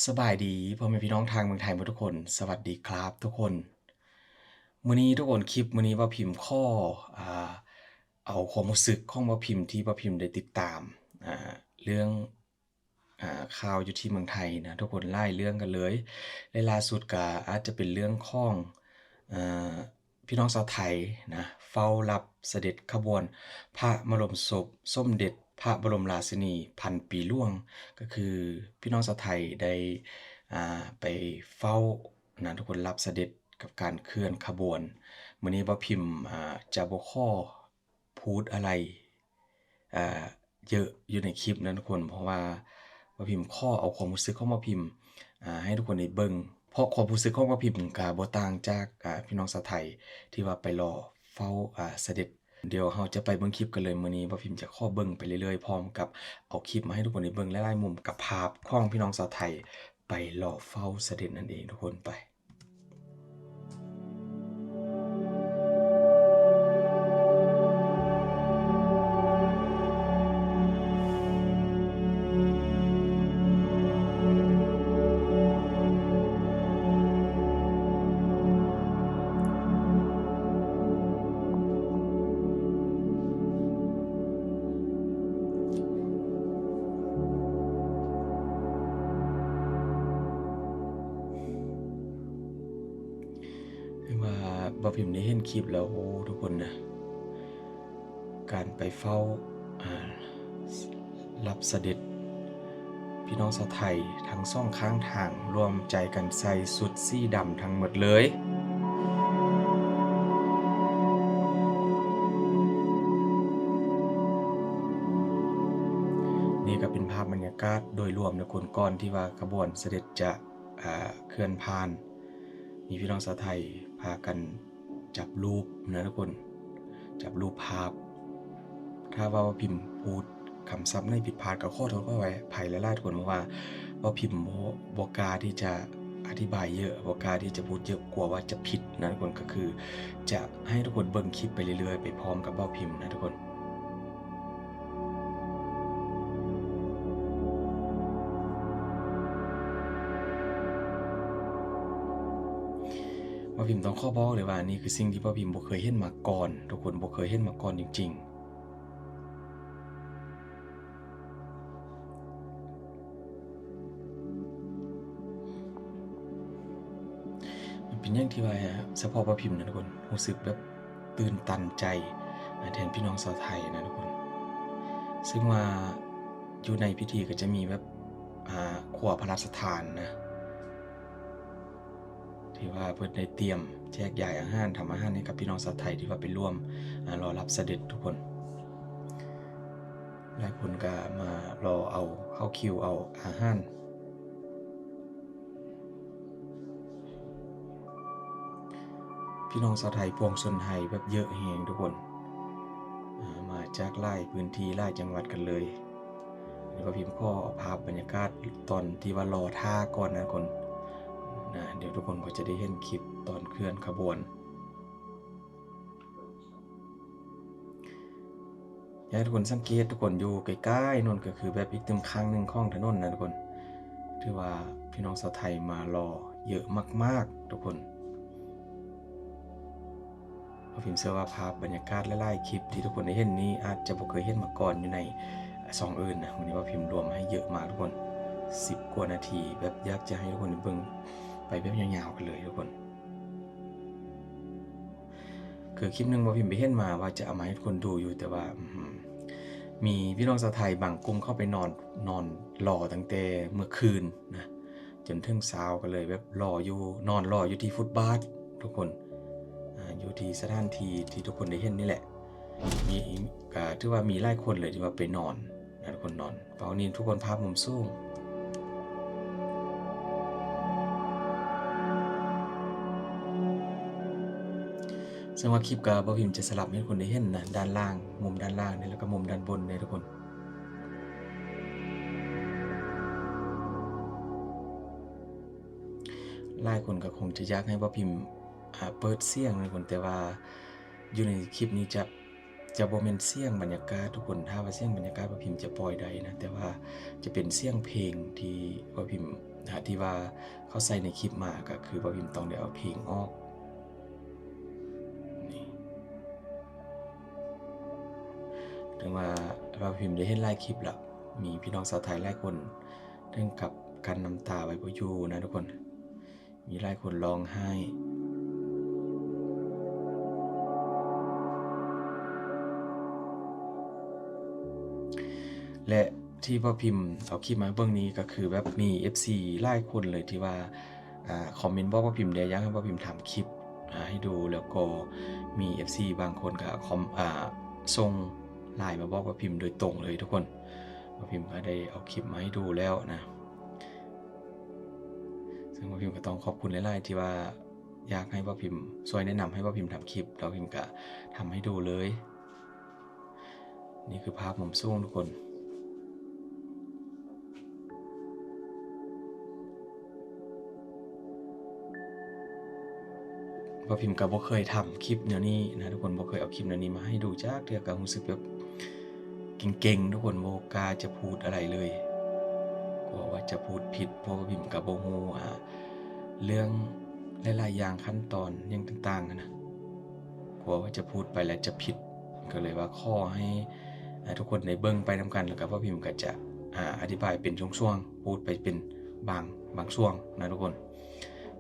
สบายดีพ่อแม่พี่น้องทางเมืองไทยทุกคนสวัสดีครับทุกคนมื้อนี้ทุกคนคลิปมื้อนี้บ่าพิมพ์ข้ออ่าเอาความรู้สึกของบ่าพิมพ์ที่บ่าพิมพ์ได้ติดตามเรื่องข่าวอยู่ที่เมืองไทยนะทุกคนหลายเรื่องกันเลยและล่าสุดก็อาจจะเป็นเรื่องของอ่าพี่น้องชาวไทยนะเฝ้ารับเสด็จขบวนพระบรมศพสมเด็จพระบรมราชินีพันปีหลวงก็คือพี่น้องชาวไทยได้ ไปเฝ้านะทุกคนรับเสด็จกับการเคลื่อนขบวนมื้อนี้บ่พิมพ์จะบ่ขอพูดอะไรอ่าเยอะอยู่ในคลิปนะทุกคนเพราะว่าบ่พิมพ์ขอเอาความรู้สึกของบ่พิมพ์ให้ทุกคนได้เบิ่งเพราะความรู้สึกของบ่พิมพ์ก็บ่ต่างจากพี่น้องชาวไทยที่ว่าไปรอเฝ้าเสด็จเดี๋ยวเราจะไปเบิ่งคลิปกันเลยมื้อนี้บ่พิมพ์จะขอเบิ่งไปเรื่อยๆพร้อมกับเอาคลิปมาให้ทุกคนได้เบิ่งหลายๆมุมกับภาพของพี่น้องชาวไทย ไปรอเฝ้าเสด็จนั่นเองทุกคนไปคือว่าบ่พิมพ์ได้เห็นคลิปแล้วโอ้ทุกคนนะการไปเฝ้าอ่ารับเสด็จพี่น้องชาวไทยทั้งสองข้างทางรวมใจกันใส่สุดสีดำทั้งหมดเลยนี่ก็เป็นภาพบรรยากาศโดยรวมนะคนก่อนที่ว่าขบวนเสด็จจะเคลื่อนผ่านมีพี่น้องชาวไทยพากันจับรูปนะทุกคนจับรูปภาพ ถ้าว่าพิมพ์พูดคำศัพท์ในผิดพลาดก็ขอโทษขออภัยหลายๆคนเพราะว่าพิมพ์บ่กล้าที่จะอธิบายเยอะบ่กล้าที่จะพูดเยอะกลัวว่าจะผิดนะทุกคนก็คือจะให้ทุกคนเบิ่งคลิปไปเรื่อยๆไปพร้อมกับพิมพ์นะทุกคนพิมพ์ต้องขอบอกเลยว่านี่คือสิ่งที่พิมพ์บ่เคยเห็นมาก่อนทุกคนบ่เคยเห็นมาก่อนจริงๆ มันเป็นอย่างที่ว่าเฉพาะบ่พิมพ์นะทุกคนรู้สึกแบบตื่นตันใจแทนพี่น้องชาวไทยนะทุกคนซึ่งว่าอยู่ในพิธีก็จะมีแบบครัวพระราชทานนะที่ว่าเพิ่นได้เตรียมแจกจ่ายอาหารทำอาหารให้กับพี่น้องชาวไทยที่ว่าไปร่วมรอรับเสด็จทุกคนหลายคนก็มารอเอาเข้าคิวเอาอาหารพี่น้องชาวไทยปวงชนไทยแบบเยอะแฮงทุกคนมาจากหลายพื้นที่หลายจังหวัดกันเลยนี่ก็พิมพ์ข้อภาพบรรยากาศตอนที่ว่ารอท่าก่อนนะทุกคนเดี๋ยวทุกคนก็จะได้เห็นคลิปตอนเคลื่อนขบวนอยากให้ทุกคนสังเกตทุกคนอยู่ใกล้ๆนู่นก็คือแบบอีกตึมข้างหนึ่งของถนนนะทุกคนที่ว่าพี่น้องชาวไทยมารอเยอะมากๆทุกคนพิมพ์เชื่อว่าภาพบรรยากาศหลายๆคลิปที่ทุกคนได้เห็นนี้อาจจะบ่เคยเห็นมาก่อนอยู่ในช่องอื่นนะวันนี้ว่าพิมพ์รวมให้เยอะมากทุกคน10 กว่านาทีแบบอยากจะให้ทุกคนได้เบิ่งไปแบบยาวๆกันเลยทุกคนคือคลิปหนึ่งว่าพิมพ์ไปเห็นมาว่าจะเอามาให้ทุกคนดูอยู่แต่ว่ามีพี่น้องชาวไทยบางกลุ่มเข้าไปนอนรอตั้งแต่เมื่อคืนนะจนถึงเช้าก็เลยแบบรออยู่นอนรออยู่ที่ฟุตบาททุกคนอยู่ที่สถานที่ที่ทุกคนได้เห็นนี่แหละมีถือว่ามีหลายคนเลยที่ว่าไปนอนนะทุกคนนอนเฝ้านี่ทุกคนภาพมุมสูง ซึ่งว่าคลิปกับบ่พิมพ์จะสลับให้ทุกคนได้เห็นนะด้านล่างมุมด้านล่างนี่แล้วก็มุมด้านบนเนี่ยทุกคนหลายคนก็คงจะอยากให้บ่พิมพ์เปิดเสียงนะทุกคนแต่ว่าอยู่ในคลิปนี้จะบ่แม่นเสียงบรรยากาศทุกคนถ้าว่าเสียงบรรยากาศบ่พิมพ์จะปล่อยได้นะแต่ว่าจะเป็นเสียงเพลงที่บ่พิมพ์ ที่ว่าเขาใส่ในคลิปมาก็คือบ่พิมพ์ต้องได้เอาเพลงออกนี่ถึงว่าบ่พิมพ์ได้เห็นหลายคลิปแล้วมีพี่น้องชาวไทยหลายคนถึงกับกันน้ำตาไว้บ่อยู่นะทุกคนมีหลายคนร้องไห้และที่พ่อพิมพ์เอาคลิปมาเบื้องนี้ก็คือแบบมี FC หลายคนเลยที่ว่าคอมเมนต์บอกพ่อพิมพ์ได้อยากให้พ่อพิมพ์ทำคลิปให้ดูแล้วก็มี FC บางคนก็ส่งไลน์มาบอกพ่อพิมพ์โดยตรงเลยทุกคนพ่อพิมพ์ก็ได้เอาคลิปมาให้ดูแล้วนะซึ่งพ่อพิมพ์ก็ต้องขอบคุณหลายๆที่ว่าอยากให้พ่อพิมพ์ช่วยแนะนำให้พ่อพิมพ์ทำคลิปแล้วพิมพ์ก็ทำให้ดูเลยนี่คือภาพมุมสูงทุกคนพ่อพิมพ์ก็บ่เคยทำคลิปแนวนี้นะทุกคนบ่เคยเอาคลิปแนวนี้มาให้ดูจักเทื่อก็รู้สึกแบบเก่งๆทุกคนบ่กล้าจะพูดอะไรเลยกลัวว่าจะพูดผิดเพราะว่าพิมพ์ก็บ่ฮู้เรื่องหลายๆอย่างขั้นตอนอย่างต่างๆนะกลัวว่าจะพูดไปแล้วจะผิดก็เลยว่าขอให้ทุกคนได้เบิ่งไปนำกันแล้วก็พ่อพิมพ์ก็จะอธิบายเป็นช่วงๆพูดไปเป็นบางช่วงนะทุกคน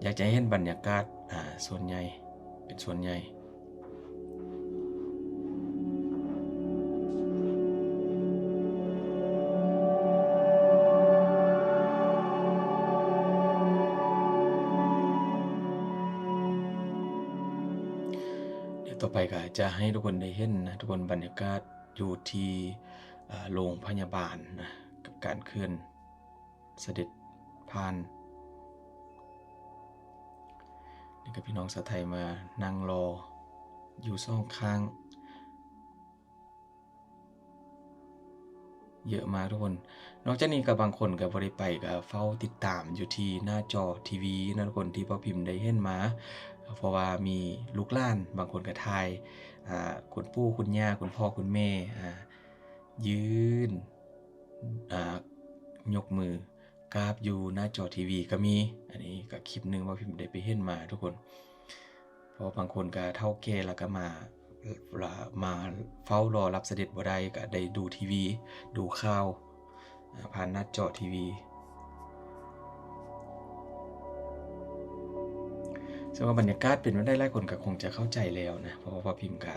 อยากจะให้เห็นบรรยากาศส่วนใหญ่เป็นส่วนใหญ่เดี๋ยวต่อไปก็จะให้ทุกคนได้เห็นนะทุกคนบรรยากาศอยู่ที่โรงพยาบาลนะกับการเคลื่อนเสด็จผ่านนี่ก็พี่น้องชาวไทยมานั่งรออยู่สองข้างเยอะมากทุกคนนอกจากนี้ก็บางคนก็บ่ได้ไปก็เฝ้าติดตามอยู่ที่หน้าจอทีวีนะทุกคนที่พ่อพิมพ์ได้เห็นมาเพราะว่ามีลูกหลานบางคนก็ถ่ายคุณปู่คุณย่าคุณพ่อคุณแม่ยืนยกมือกราบอยู่หน้าจอทีวีก็มีอันนี้ก็คลิปนึงว่าพิมพ์ได้ไปเห็นมาทุกคนเพราะบางคนก็เฒ่าแก่แล้วก็มาเฝ้ารอรับเสด็จบ่ได้ก็ได้ดูทีวีดูข่าวผ่านหน้าจอทีวีซึ่งว่าบรรยากาศเป็นไปได้หลายคนก็คงจะเข้าใจแล้วนะเพราะว่าพิมพ์ก็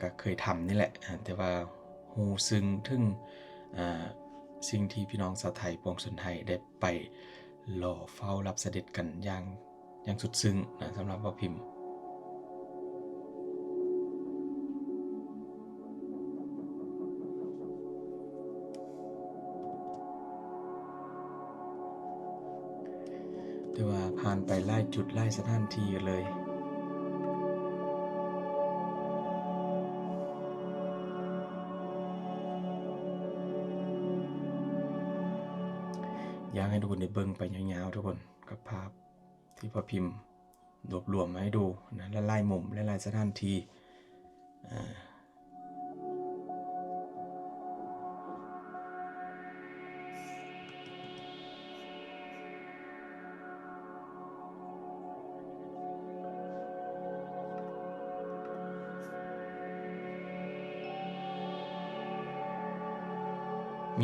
ก็เคยทำนี่แหละแต่ว่าฮู้ซึ้งถึงสิ่งที่พี่น้องชาวไทยปวงชนไทยได้ไปรอเฝ้ารับเสด็จกันอย่างสุดซึ้งนะสำหรับพ่อพิมพ์แต่ว่าผ่านไปหลายจุดหลายสถานที่กันเลยอยากให้ทุกคนได้เบิ่งไปยาวๆทุกคนกับภาพที่พ่อพิมพ์รวบรวมมาให้ดูนะหลายๆมุมหลายๆสถานที่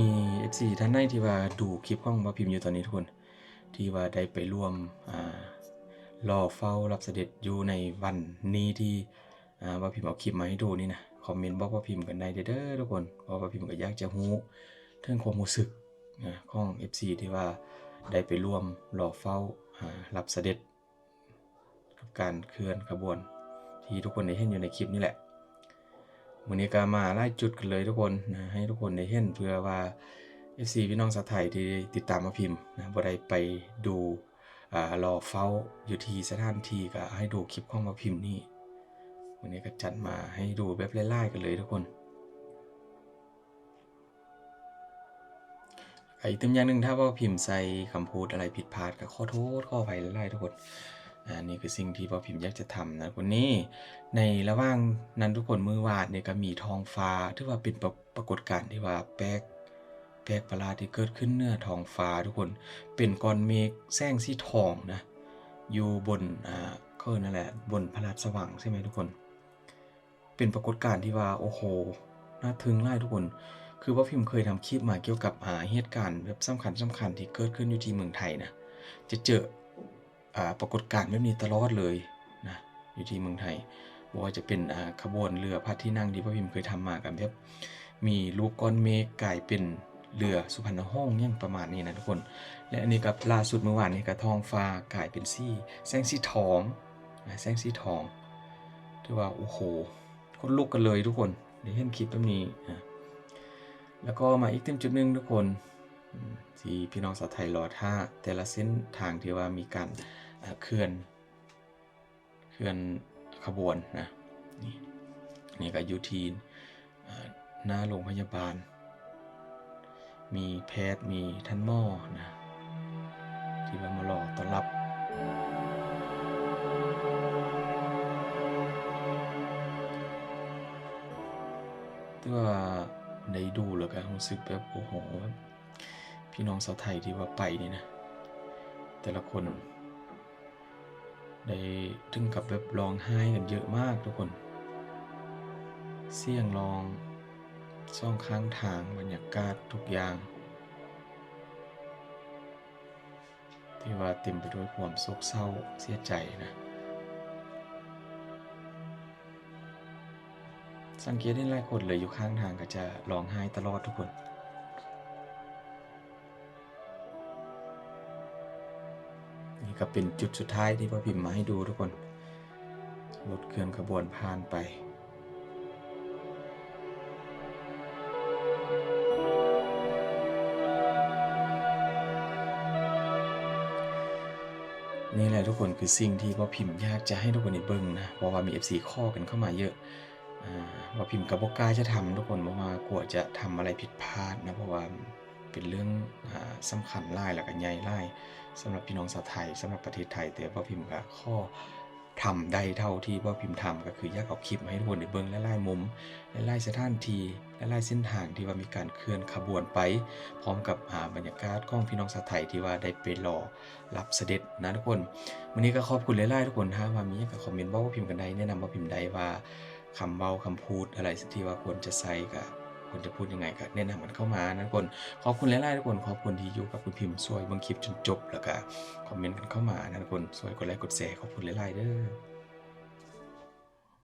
มี FC ท่านใดที่ว่าดูคลิปของพ่อพิมพ์อยู่ตอนนี้ทุกคนที่ว่าได้ไปร่วมรอเฝ้ารับเสด็จอยู่ในวันนี้ที่พ่อพิมพ์เอาคลิปมาให้ดูนี่นะคอมเมนต์บอกพ่อพิมพ์กันได้เด้อทุกคนเพราะพ่อพิมพ์ก็อยากจะรู้ถึงความรู้สึกของ FC ที่ว่าได้ไปร่วมรอเฝ้ารับเสด็จกับการเคลื่อนขบวนที่ทุกคนได้เห็นอยู่ในคลิปนี่แหละมื้อนี้ก็มาหลายจุดกันเลยทุกคนนะให้ทุกคนได้เห็นเพื่อว่า FC พี่น้องชาวไทยที่ติดตามพ่อพิมพ์นะบ่ได้ไปดูรอเฝ้าอยู่ที่สถานที่ก็ให้ดูคลิปของพ่อพิมพ์นี่วันนี้ก็จัดมาให้ดูแบบไล่ๆกันเลยทุกคนอีกอย่างหนึ่งถ้าว่าพิมพ์ใส่คำพูดอะไรผิดพลาดก็ขอโทษขออภัยไล่ๆทุกคนนี่คือสิ่งที่พ่อพิมพ์อยากจะทำนะวันนี้ในระหว่างนั้นทุกคนมื้อวานเนี่ยก็มีท้องฟ้าที่ว่าเป็นปรากฏการณ์ที่ว่าแป ปลกประหลาดที่เกิดขึ้นเหนือท้องฟ้าทุกคนเป็นก้อนเมฆแสงสีทองนะอยู่บนก็นั่นแหละบนพระราชสว่างใช่ไหมทุกคนเป็นปรากฏการณ์ที่ว่าโอ้โหน่าทึ่งหลายทุกคนคือว่าพิมพ์เคยทำคลิปมาเกี่ยวกับเหตุการณ์แบบสำคัญที่เกิดขึ้นอยู่ที่เมืองไทยนะจะเจอปรากฏการณ์แบบนี้ตลอดเลยนะอยู่ที่เมืองไทยบอกว่าจะเป็นขบวนเรือพระที่นั่งที่พ่อพิมพ์เคยทำมากันแบบมีรูปก้อนเมฆกลายเป็นเรือสุพรรณหงส์อย่างประมาณนี้นะทุกคนและอันนี้กับล่าสุดเมื่อวานนี้กับท้องฟ้ากลายเป็นแสงสีทองแสงสีทองที่ว่าโอ้โหคนลุกกันเลยทุกคนได้เห็นคลิปแบบนี้นะแล้วก็มาอีกจุดหนึ่งทุกคนที่พี่น้องชาวไทยรอท่าแต่ละเส้นทางที่ว่ามีการเคลื่อนขบวนนะนี่ก็อยู่ที่หน้าโรงพยาบาลมีแพทย์มีท่านหมอนะที่ว่ามารอต้อนรับที่ว่าได้ดูแล้วก็รู้สึกแบบโอ้โหพี่น้องชาวไทยที่ว่าไปนี่นะแต่ละคนได้ถึงกับแบบร้องไห้กันเยอะมากทุกคนเสียงร้องซ่องข้างทางบรรยากาศทุกอย่างที่ว่าเต็มไปด้วยความโศกเศร้าเสียใจนะสังเกตได้หลายคนเลยอยู่ข้างทางก็จะร้องไห้ตลอดทุกคนนี่ก็เป็นจุดสุดท้ายที่พ่อพิมพ์มาให้ดูทุกคนรถเคลื่อนขบวนผ่านไปนี่แหละทุกคนคือสิ่งที่พ่อพิมพ์อยากจะให้ทุกคนได้เบิ่งนะเพราะว่ามี FC ข้อกันเข้ามาเยอะพ่อพิมพ์ก็บ่กล้าจะทำทุกคนเพราะว่ากลัวจะทำอะไรผิดพลาดนะเพราะว่าเป็นเรื่องสำคัญหลายแล้วก็ใหญ่หลายสำหรับพี่น้องชาวไทยสำหรับประเทศไทยแต่พ่อพิมพ์ก็ข้อทำได้เท่าที่พ่อพิมพ์ทำก็คืออยากเอาคลิปมาให้ทุกคนได้เบิ่งหลายๆมุมหลายๆสถานที่หลายๆเส้นทางที่ว่ามีการเคลื่อนขบวนไปพร้อมกับบรรยากาศของพี่น้องชาวไทยที่ว่าได้ไปรอรับเสด็จนะทุกคนวันนี้ก็ขอบคุณหลายๆทุกคนถ้าว่ามีก็คอมเมนต์บอกว่าพิมพ์กันได้แนะนำว่าพิมพ์ได้ว่าคำเว้าคำพูดอะไรที่ว่าควรจะใส่ก็ควรจะพูดยังไงก็แนะนำกันเข้ามานะทุกคนขอบคุณหลายๆทุกคนขอบคุณที่อยู่กับคุณพิมพ์ช่วยเบิ่งคลิปจนจบแล้วก็คอมเมนต์กันเข้ามานะทุกคนช่วยกดไลค์กดแชร์ขอบคุณหลายๆเด้อ